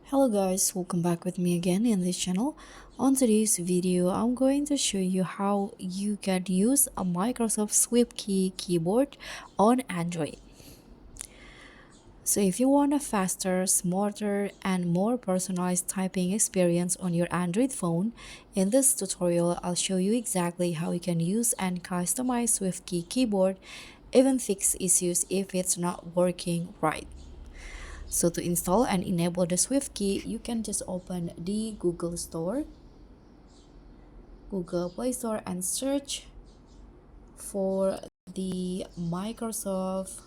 Hello guys, welcome back with me again in this channel. On today's video, I'm going to show you how you can use a Microsoft Swiftkey keyboard on Android. So if you want a faster, smarter, and more personalized typing experience on your Android phone, in this tutorial, I'll show you exactly how you can use and customize Swiftkey keyboard, even fix issues if it's not working right. So to install and enable the Swiftkey, you can just open the Google Play Store and search for the Microsoft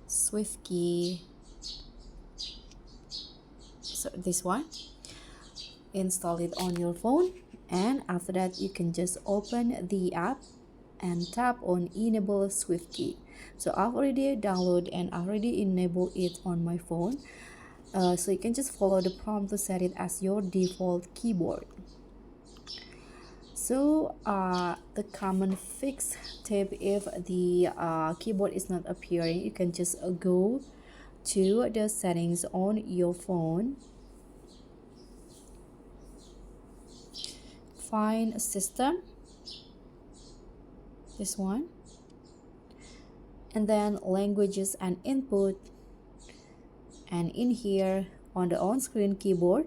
Swiftkey. So this one, install it on your phone, and after that you can just open the app and tap on enable Swiftkey. So I've already downloaded and already enabled it on my phone. So you can just follow the prompt to set it as your default keyboard. So the common fix tip, if the keyboard is not appearing, you can just go to the settings on your phone, find system, this one, and then languages and input, and in here on the on-screen keyboard,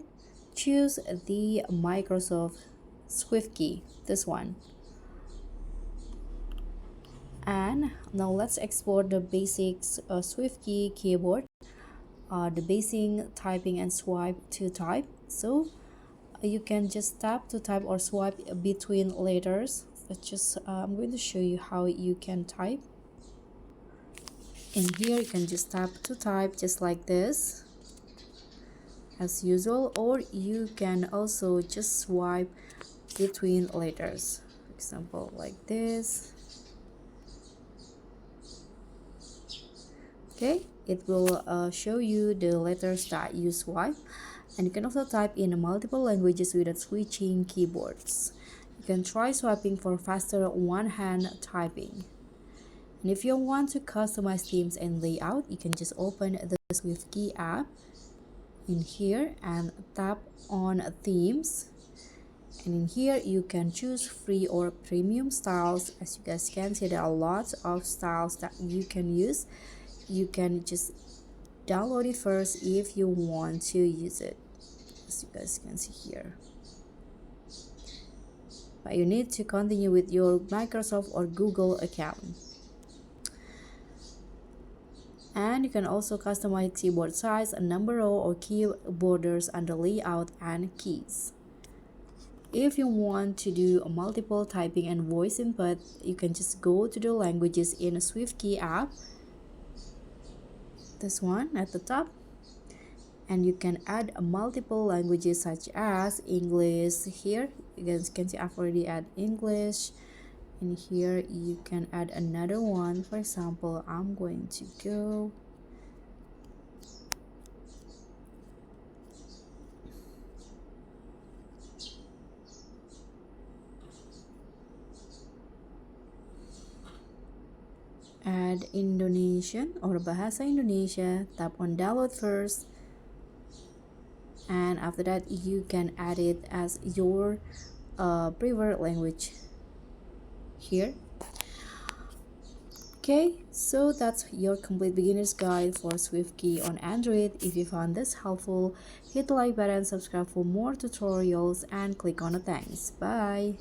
choose the Microsoft Swiftkey, this one. And now let's export the basics Swiftkey keyboard, the basic typing and swipe to type. So you can just tap to type or swipe between letters. Let's just I'm going to show you how you can type. In here you can just tap to type just like this as usual, or you can also just swipe between letters, for example like this. Okay, it will show you the letters that you swipe, and you can also type in multiple languages without switching keyboards. You can try swiping for faster one-hand typing. And if you want to customize themes and layout, you can just open the Swiftkey app in here and tap on themes, and in here you can choose free or premium styles. As you guys can see, there are lots of styles that you can use. You can just download it first if you want to use it, as you guys can see here, but you need to continue with your Microsoft or Google account. And you can also customize keyboard size, a number row or key borders under layout and keys. If you want to do a multiple typing and voice input, you can just go to the languages in a Swiftkey app, this one at the top, and you can add multiple languages such as English. Here you guys can see I've already added English. In here you can add another one. For example, I'm going to go add Indonesian or Bahasa Indonesia. Tap on download first, and after that you can add it as your preferred language here. Okay, so that's your complete beginner's guide for Swiftkey on Android. If you found this helpful, hit the like button, subscribe for more tutorials, and click on the thanks. Bye.